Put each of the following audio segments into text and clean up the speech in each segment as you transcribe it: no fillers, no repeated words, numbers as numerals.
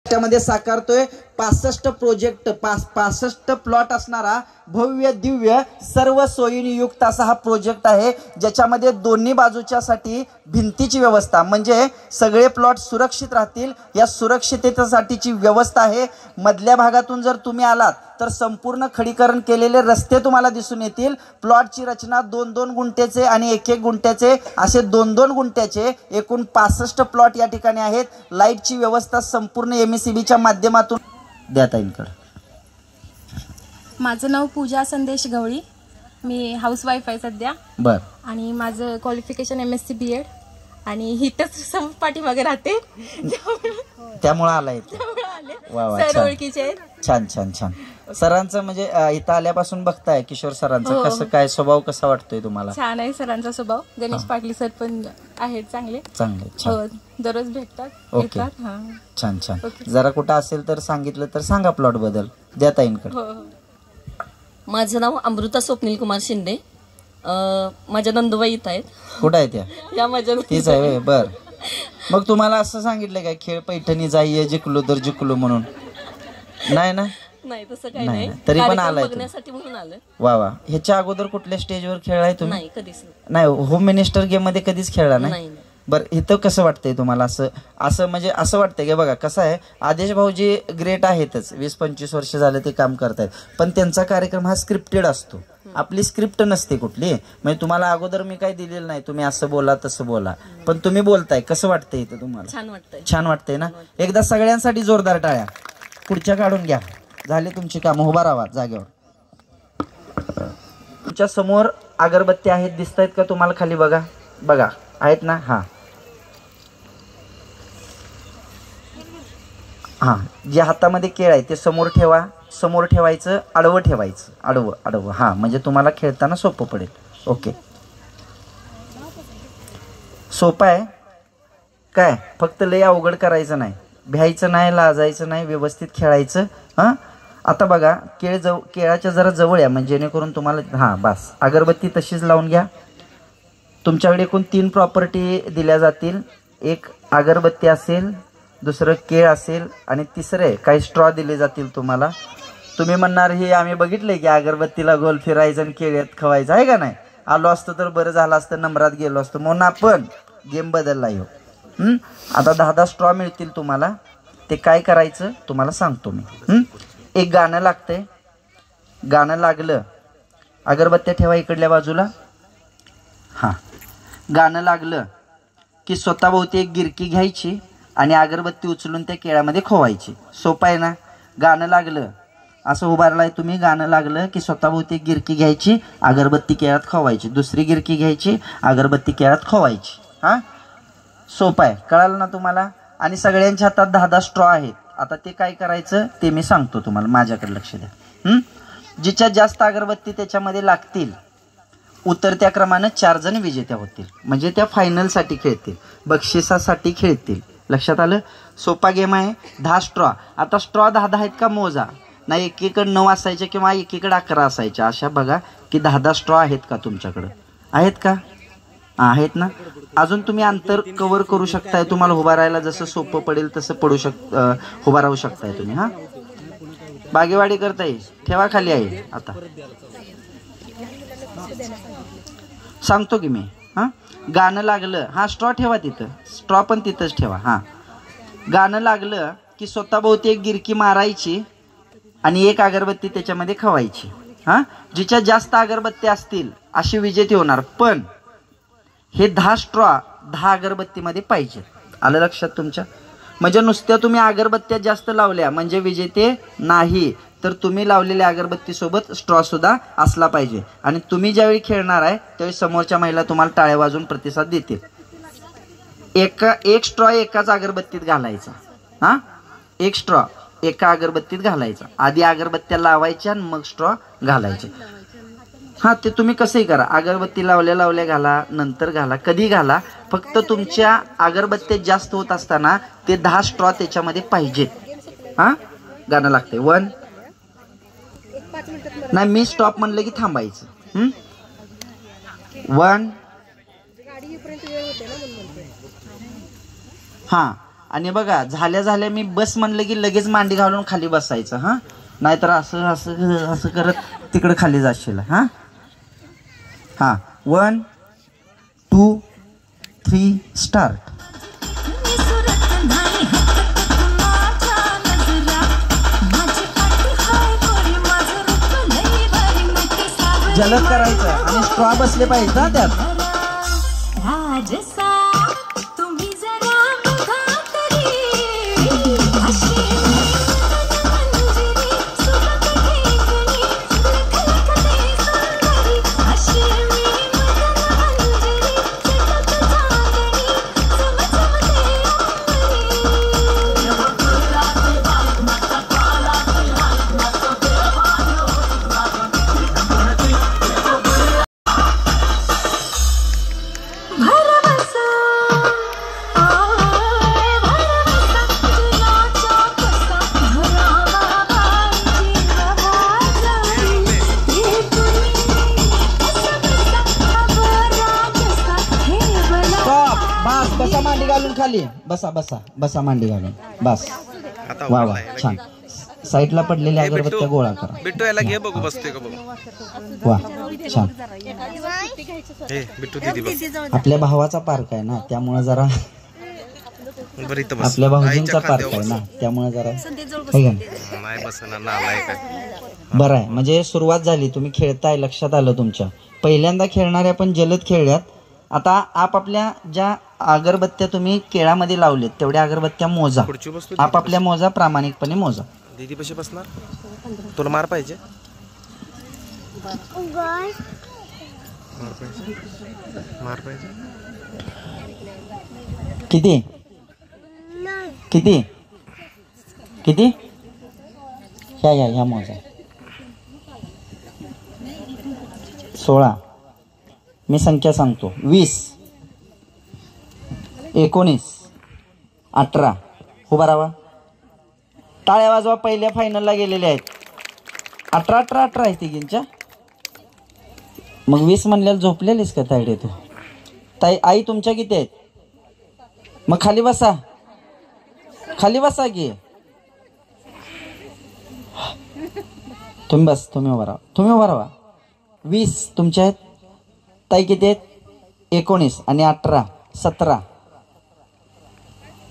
त्यामध्ये साकारतोय 65 project 65 plot असणारा भव्य दिव्य सर्व सोयीनी युक्त असा हा प्रोजेक्ट आहे, ज्याच्यामध्ये दोन्ही बाजूच्यासाठी भिंतीची व्यवस्था म्हणजे सगळे प्लॉट सुरक्षित राहतील या सुरक्षिततेसाठीची व्यवस्था आहे। मधल्या भागातून जर तुम्ही आलात तर संपूर्ण खडीकरण केलेले रस्ते तुम्हाला दिसून येतील। प्लॉटची रचना 2-2 गुंठ्याचे आणि 1-1 गुंठ्याचे असे 2-2 गुंठ्याचे एकूण 65 प्लॉट या ठिकाणी आहेत। लाईटची व्यवस्था संपूर्ण एमएससीबीच्या माध्यमातून देता येईल। माझं नाव पूजा संदेश गवळी, मी हाऊसवाईफ आहे सध्या। बर आणि माझं क्वालिफिकेशन MSc BEd आणि हितच पाठीमागे राहते त्यामुळे आलाय। वा वा सर ओळखीचे छान छान छान। सरांचं म्हणजे इथं आल्यापासून बघताय किशोर सरांचं कसं काय स्वभाव कसा वाटतोय तुम्हाला? छान आहे सरांचा स्वभाव। गणेश पाटील सर पण आहेत चांगले चांगले दररोज भेटतात। ओके छान छान। जरा कुठं असेल तर सांगितलं तर सांगा प्लॉट बद्दल देता येईल। माझं नाव अमृता स्वप्नील कुमार शिंदे, माझ्या नंदुबाई इथं आहेत। कुठं आहे त्या? या माझ्या तीच आहे। बर मग तुम्हाला असं सांगितलं काय खेळ पैठणी जाईये जिंकलो तर जिंकलो म्हणून? नाही ना? नाही तसं काही नाही, तरी पण आलाय बघण्यासाठी म्हणून आलं। वा वा। ह्याच्या अगोदर कुठल्या स्टेजवर खेळलाय तुम्ही? नाही कधीच नाही। होम मिनिस्टर गेम मध्ये कधीच खेळला नाही? बरं इथं कसं वाटतंय तुम्हाला? असं म्हणजे असं वाटतंय की बघा कसं आहे, आदेश भाऊजी ग्रेट आहेतच, 20-25 वर्ष झाले ते काम करतायत, पण त्यांचा कार्यक्रम हा स्क्रिप्टेड असतो, आपली स्क्रिप्ट नसते कुठली। म्हणजे तुम्हाला अगोदर मी काही दिलेलं नाही, तुम्ही असं बोला तसं बोला, पण तुम्ही बोलताय। कसं वाटतंय इथं तुम्हाला? छान वाटतंय। छान वाटतंय ना? एकदा सगळ्यांसाठी जोरदार टाळ्या। पुढच्या काढून घ्या, झाले तुमची कामं, उभा राहा जागेवर। तुमच्या समोर अगरबत्ती आहेत, दिसतायत का तुम्हाला? खाली बघा, बघा आहेत ना? हा जे हातामध्ये केळ आहे ते समोर ठेवा, समोर ठेवायचं, आडवं ठेवायचं, आडवं आडवं। हा म्हणजे तुम्हाला खेळताना सोपं पडेल। ओके सोपं आहे काय? फक्त लय अवघड करायचं नाही, भ्यायचं नाही, लाजायचं नाही, व्यवस्थित खेळायचं। हा आता बघा केळाच्या जरा जवळ या म्हणजे जेणेकरून तुम्हाला बस अगरबत्ती तशीच लावून घ्या। तुमच्याकडे एकूण 3 प्रॉपर्टी दिल्या जातील, एक अगरबत्ती असेल, दुसरं केळ असेल आणि तिसरे काही स्ट्रॉ दिले जातील तुम्हाला। तुम्ही म्हणणार हे आम्ही बघितलंय की अगरबत्तीला गोल फिरायचं आणि केळ्यात खवायचं आहे का नाही? आलो असतं तर बरं झालं असतं, नंबरात गेलो असतो, म्हणून आपण गेम बदलला येऊ। आता 10-10 स्ट्रॉ मिळतील तुम्हाला, ते काय करायचं तुम्हाला सांगतो मी। एक गाणं लागतंय, गाणं लागलं, अगरबत्त्या ठेवा इकडल्या बाजूला। गाणं लागलं की स्वतःभोवती एक गिरकी घ्यायची आणि अगरबत्ती उचलून त्या केळामध्ये खोवायची। सोपं आहे ना? गाणं लागलं असं उभारलाय तुम्ही, गाणं लागलं की स्वतःभोवती एक गिरकी घ्यायची, अगरबत्ती केळात खोवायची, दुसरी गिरकी घ्यायची, अगरबत्ती केळात खोवायची। सोपं आहे, कळालं ना तुम्हाला? आणि सगळ्यांच्या हातात 10-10 स्ट्रॉ आहेत। आता ते काय करायचं ते मी सांगतो तुम्हाला, माझ्याकडे लक्ष द्या। जिच्या जास्त अगरबत्ती त्याच्यामध्ये लागतील उतरत्या क्रमानं 4 जण विजेत्या होतील, म्हणजे त्या फायनलसाठी खेळतील, बक्षिसासाठी खेळतील। लक्षात आलं? सोपा गेम आहे। 10 स्ट्रॉ। आता स्ट्रॉ 10-10 आहेत का मोजा, नाही एकीकडे 9 असायचे किंवा एकीकडे 11 असायच्या, अशा बघा की 10-10 स्ट्रॉ आहेत का तुमच्याकडे? आहेत का? आहेत ना? अजून तुम्ही अंतर कव्हर करू शकताय, तुम्हाला उभा राहायला जसं सोपं पडेल तसं उभा राहू शकताय तुम्ही। बागेवाडी करता येईल, ठेवा खाली आहे। आता सांगतो की मी। गाणं लागलं, स्ट्रॉ ठेवा तिथं, स्ट्रॉ पण तिथंच ठेवा। गाणं लागलं की स्वतःभोवती एक गिरकी मारायची आणि एक अगरबत्ती त्याच्यामध्ये खवायची। जिच्या जास्त अगरबत्ती असतील अशी विजेते होणार, पण हे 10 स्ट्रॉ 10 अगरबत्तीमध्ये पाहिजे। आलं लक्षात तुमच्या? म्हणजे नुसत्या तुम्ही अगरबत्त्या जास्त लावल्या म्हणजे विजेते नाही, तर तुम्ही लावलेल्या अगरबत्ती सोबत स्ट्रॉ सुद्धा असला पाहिजे। आणि तुम्ही ज्यावेळी खेळणार आहे त्यावेळी समोरच्या महिला तुम्हाला टाळ्या वाजवून प्रतिसाद देतील। एक स्ट्रॉ एकाच अगरबत्तीत घालायचा। एक स्ट्रॉ एका अगरबत्तीत घालायचा, आधी अगरबत्त्या लावायच्या आणि मग स्ट्रॉ घालायचे। ते तुम्ही कसंही करा, अगरबत्ती लावल्या घाला, नंतर घाला, कधी घाला, फक्त तुमच्या अगरबत्त्या जास्त होत असताना ते 10 स्ट्रॉ त्याच्यामध्ये पाहिजेत। गाणं लागते 1 नाही, मी स्टॉप म्हणलं की थांबायचं। 1 आणि बघा झाल्या झाल्या मी बस म्हणलं की लगेच मांडी घालून खाली बसायचं हा, नाहीतर असं असं असं करत तिकडे खाली जाशील हा. हा 1 2 3 स्टार्ट. जलद करायचं आणि स्ट्रॉ बसले पाहिजे ना त्यात. बसा मांडी घालून खाली बसा बसा बसा मांडी घालून बस. वा वा छान. साईडला पडलेल्या अगरबत्त्या गोळा करा. बिट्टू याला घे बघू बसते का बघू. वा छान. ए बिट्टू दीदी बघ. आपल्या भावाचा पार्क आहे ना त्यामुळे जरा आपल्या भाऊजींचा पार्क आहे ना त्यामुळे जरा नाही बसणार नालाय काय. बरं आहे म्हणजे सुरुवात झाली, तुम्ही खेळताय, लक्षात आलं तुमच्या. पहिल्यांदा खेळणाऱ्या पण जलद खेळल्यात. आता आपापल्या ज्या अगरबत्त्या तुम्ही केळामध्ये लावलेत तेवढ्या अगरबत्त्या मोजा, आपापल्या मोजा, प्रामाणिकपणे मोजा. दीदी कशी बसणार, तुला मार पाहिजे. मार पाहिजे. किती किती किती ह्या मोजा. 16. मी संख्या सांगतो. 20 19 18. उभा राहा. टाळ्या वाजवा. पहिल्या फायनलला गेलेले आहेत. 18 आहे तिघींच्या. मग 20 म्हणल्याला झोपलेलीस का ताईडे तू? ताई आई तुमच्या किती आहेत? मग खाली बसा, खाली बसा की. तुम्ही बस, तुम्ही उभा राहा, तुम्ही उभा राहा. 20 तुमच्या आहेत. ताई किती आहेत? 19 आणि 18 17.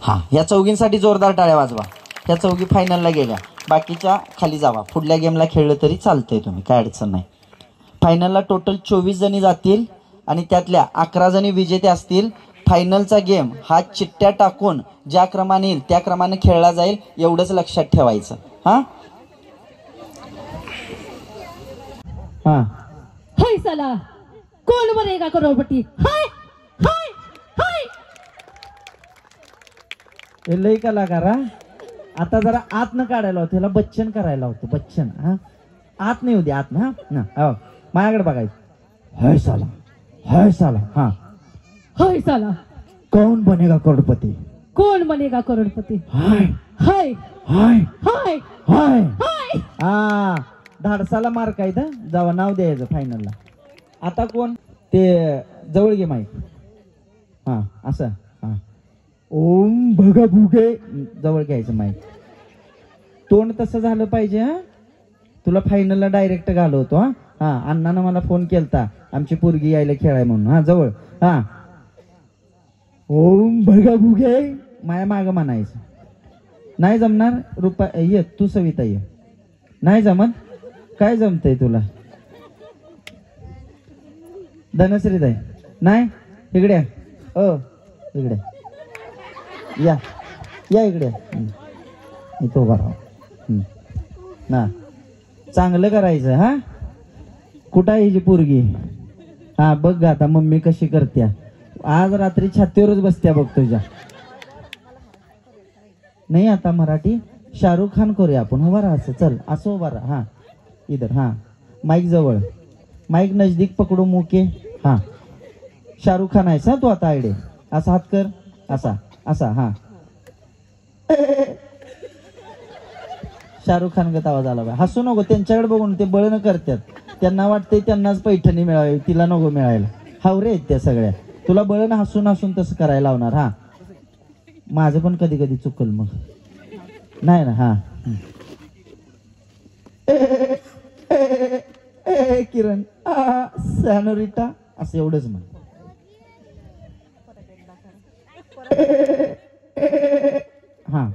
हा या चौघींसाठी जोरदार टाळ्या वाजवा. या चौघी फायनलला गेल्या. बाकीच्या खाली जावा. पुढल्या गेमला खेळलं तरी चालतंय तुम्ही, काय अडचण नाही. फायनलला टोटल 24 जणी जातील आणि त्यातल्या 11 जणी विजेते असतील. फायनलचा गेम हा चिट्ट्या टाकून ज्या क्रमाने येईल त्या क्रमाने खेळला जाईल, एवढंच लक्षात ठेवायचं. हा हा. हाय साला कोण बनेगा करोडपती. हाय हाय हाय. हे लई कलाकार हा. आता जरा आत न काढायला होतं, त्याला बच्चन करायला होतं. बच्चन हा आत नाही होती, आत ना हा. माझ्याकडे बघायचं. हाय साला, हाय साला. हा हाय साला कौन बनेगा करोडपती. कोण बनेगा करोडपती. हाय हाय हाय हाय हाय. हाय. हा धाडसाला मार्क आहे. जावा नाव द्यायचं फायनलला. आता कोण ते जवळ घे माईक. हा असं. हा ओम भगा भुगे जवळ घ्यायचं माईक. तोंड तसं झालं पाहिजे. हा तुला फायनलला डायरेक्ट घालवतो. हा हा अण्णानं मला फोन केलता आमची पोरगी यायला खेळाय म्हणून. हा जवळ. हा ओम भगा भुगे माया माग म्हणायचं. नाही जमणार रुपा ये तू सविता ये. नाही जमत. काय जमतंय तुला? धनश्री ताई नाही. इकडे इकडे या या इकडे. इथं उभा राहा ना. चांगलं करायचं. हा कुठं आहे हिची पोरगी? हा बघ आता मम्मी कशी करत्या. आज रात्री छातीवरच बसत्या बघ तुझ्या. नाही आता मराठी शाहरुख खान करूया आपण. उभा राहा असं. चल असं उभा राहा. हा इधर. हा माईक जवळ. माईक नजदीक पकडू मुके. हा शाहरुख खान आहेस हा तू आता. आयडे असा हात कर. असा असा. हा शाहरुख खान गत आवाज आला. हसू नको. त्यांच्याकडे बघून ते बळण करतात. त्यांना वाटतंय त्यांनाच पैठणी मिळावी, तिला नको मिळायला. हावरे आहेत त्या सगळ्या. तुला बळण हसून हसून तसं करायला लावणार. हा माझं पण कधी कधी चुकल मग नाही ना. हा किरण सॅनोरिटा असं एवढंच म्हण. हा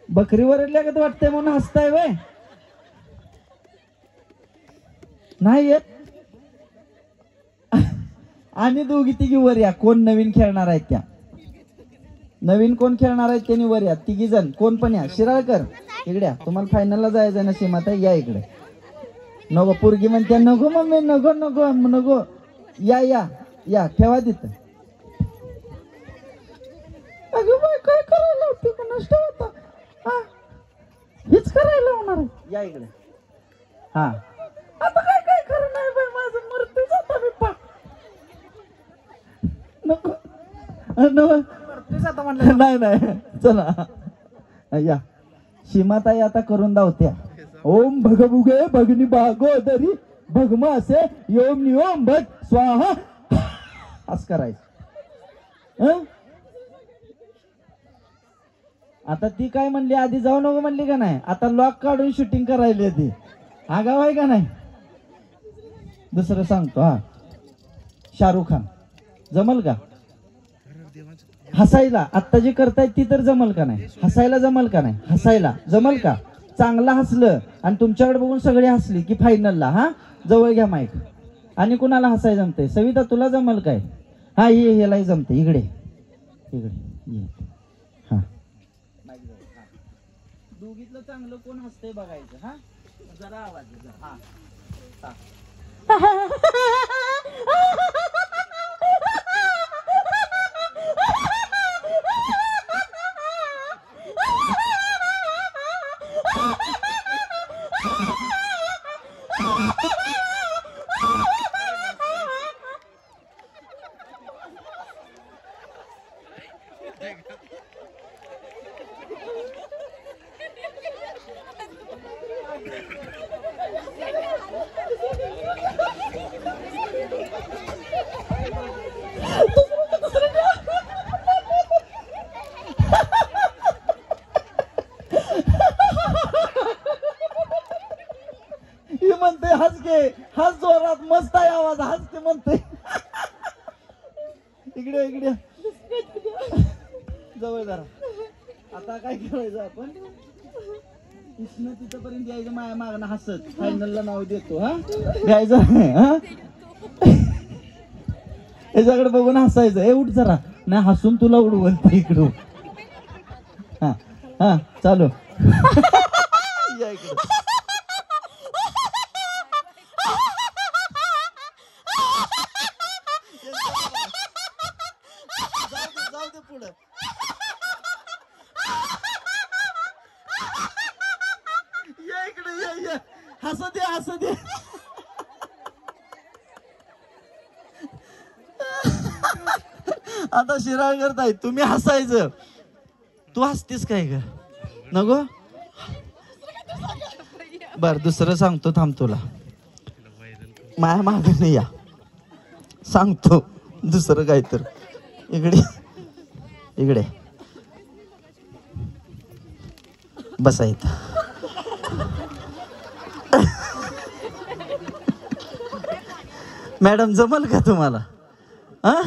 बकरी वरडल्या का वाटतंय म्हणून हसताय वय नाही येत. आणि दोघी तिघी वर या. कोण नवीन खेळणार आहेत त्या नवीन कोण खेळणार आहेत त्यांनी वर या. तिघी जण कोण पण या. शिराळकर इकडे या. तुम्हाला फायनलला जायचं ना सीमाता या इकडे. नको पोरगी म्हणते नको मम्मी नको नको नको. या या या ठेवा तिथं. अगं बाई काय करायला होती कोणास होता. हेच करायला होणार आहे. या इकडे. हा आता काय काय खरं नाही बाई माझं मरते जाता मी पा नको नाही नाही चला या. सीमाताई आता करून धावत्या. ओम भगभुगे भगनी भागोदरी भगमासे योम नियोम भग स्वाहा असं करायचं. आता ती काय म्हणली आधी जाऊ नको म्हणली का नाही. आता लॉक काढून शूटिंग करायली ती. आगाव आहे का नाही. दुसरं सांगतो. हा शाहरुख खान जमल का हसायला. आत्ता जी करतायत ती तर जमल का नाही. हसायला जमल का नाही. हसायला जमल का. चांगलं हसलं आणि तुमच्याकडे बघून सगळी हसली की फायनलला. हा जवळ घ्या माईक. आणि कुणाला हसाय जमते. सविता तुला जमल काय. हा ये ह्यालाही जमते. इकडे इकडे ये. हा दोघीतलं चांगलं कोण हसतंय बघायचं. हा जरा आवाज हा हा म्हणते हस घे. हस जोरात मस्त आहे आवाज. हस ते म्हणते. इकडे इकडे जवळ जरा. आता काय करायचं आपण इथनं तिथपर्यंत यायचं. माया मागणं हसत फायनलला नाव देतो. हा घ्यायचं हा याच्याकडे बघून हसायचं. हे उठ जरा नाही हसून तुला उडवल इकडं. हा हा चालू या इकडं. जाऊ दे पुढं. या इकडे या या. हसू दे हसू दे. आता शिराळ करताय तुम्ही हसायचं. तू हसतेस काय ग नको. बर दुसरं सांगतो थांब तुला. माया माग नाही या सांगतो दुसरं काय तर. इकडे इकडे बसायचं. मॅडम जमल का तुम्हाला. हा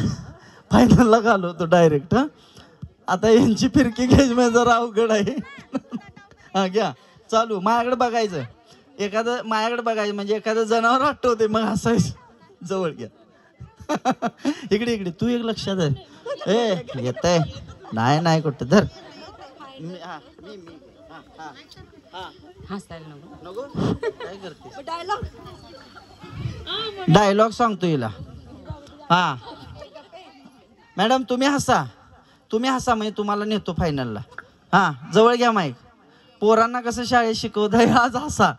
फायनलला घालवतो डायरेक्ट. हा आता यांची फिरकी घ्यायची म्हणजे जरा अवघड आहे. हा घ्या चालू. माझ्याकडे बघायचं. एखादं माझ्याकडे बघायचं म्हणजे एखादं जनावर आठवते मग हसायचं. जवळ घ्या. इकडे इकडे तू एक लक्षात आहे. ए येत आहे नाही नाही कुठं धर. नको काय करते. डायलॉग सांगतो हिला. हा मॅडम तुम्ही हसा. तुम्ही हसा म्हणजे तुम्हाला नेतो फायनलला. हा जवळ घ्या माईक. पोरांना कसं शाळेत शिकवताय आज हसा.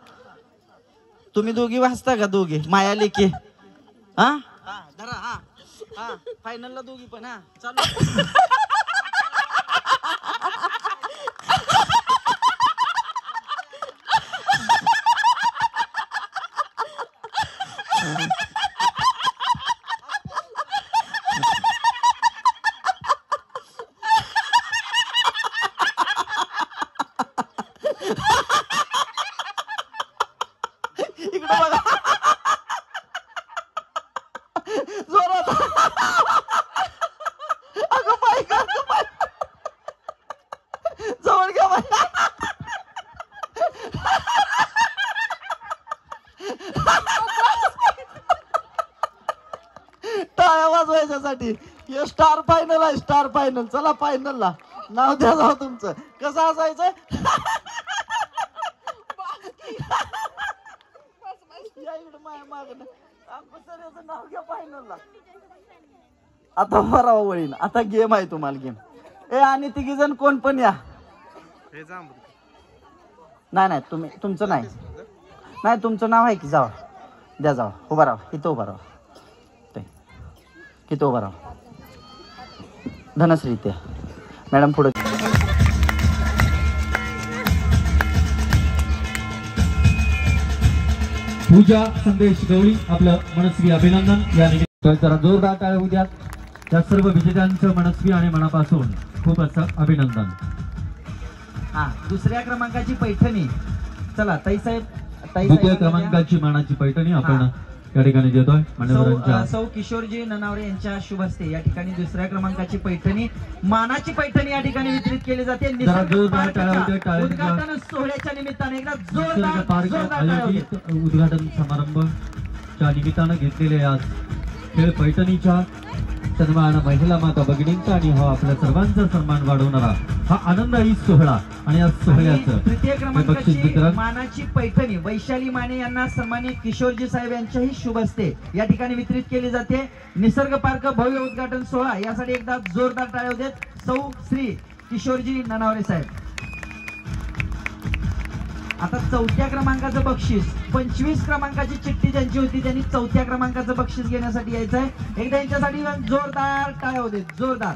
तुम्ही दोघी वाचता का दोघी माया लेकी. हा धरा. हा हा फायनलला दोघी पण. हा चालू. त्यासाठी हे स्टार फायनल आहे, स्टार फायनल. चला फायनलला नाव द्या जाऊ तुमचं. कसं असायचं? या इकडं माझ्या मागं. सर नाव घ्या फायनलला. आता उभा राहा वळीन. आता गेम आहे तुम्हाला गेम. आणि तिघी जण कोण पण या. नाही तुमचं नाही तुमचं नाव आहे की. जावा द्या जावा. उभा राहा इथं. उभा राहा किती. उभा राहा. धनश्री त्या मॅडम पुढे. पूजा संदेश गवळी आपलं मनस्वी अभिनंदन. या निमित्तानं जरा जोरदार टाळ्या होऊ द्या. त्या सर्व विजेत्यांचं मनस्वी आणि मनापासून खूप असं अभिनंदन. हा दुसऱ्या क्रमांकाची पैठणी. चला ताईसाहेब. द्वितीय क्रमांकाची मानाची पैठणी आपण या ठिकाणी देतोय मान्यवरांच्या. सौ किशोरजी ननावरे यांच्या शुभ हस्ते या ठिकाणी दुसऱ्या क्रमांकाची पैठणी, मानाची पैठणी या ठिकाणी वितरित केली जाते. उद्घाटन सोहळ्याच्या निमित्ताने एकदा जोरदार आयोजित उद्घाटन समारंभच्या निमित्तानं घेतलेल्या आज खेळ पैठणीच्या सन्मान महिला माता भगिनींचा आणि हा आपल्या सर्वांचा सन्मान वाढवणारा हा आनंददायी सोहळा. आणि या सोहळ्याचं तृतीय क्रमांकाची मानाची पैठणी वैशाली माने यांना सन्माननीय किशोरजी साहेब यांच्याही शुभ हस्ते या ठिकाणी वितरित केली जाते. निसर्ग पार्क भव्य उद्घाटन सोहळा यासाठी एकदा जोरदार टाळ्या देत सौ श्री किशोरजी ननावरे साहेब. आता चौथ्या क्रमांकाचं बक्षीस 25 क्रमांकाची चिठ्ठी ज्यांची होती त्यांनी चौथ्या क्रमांकाचं बक्षीस घेण्यासाठी यायचं आहे. एकदा यांच्यासाठी जोरदार टाळ्या होते. जोरदार.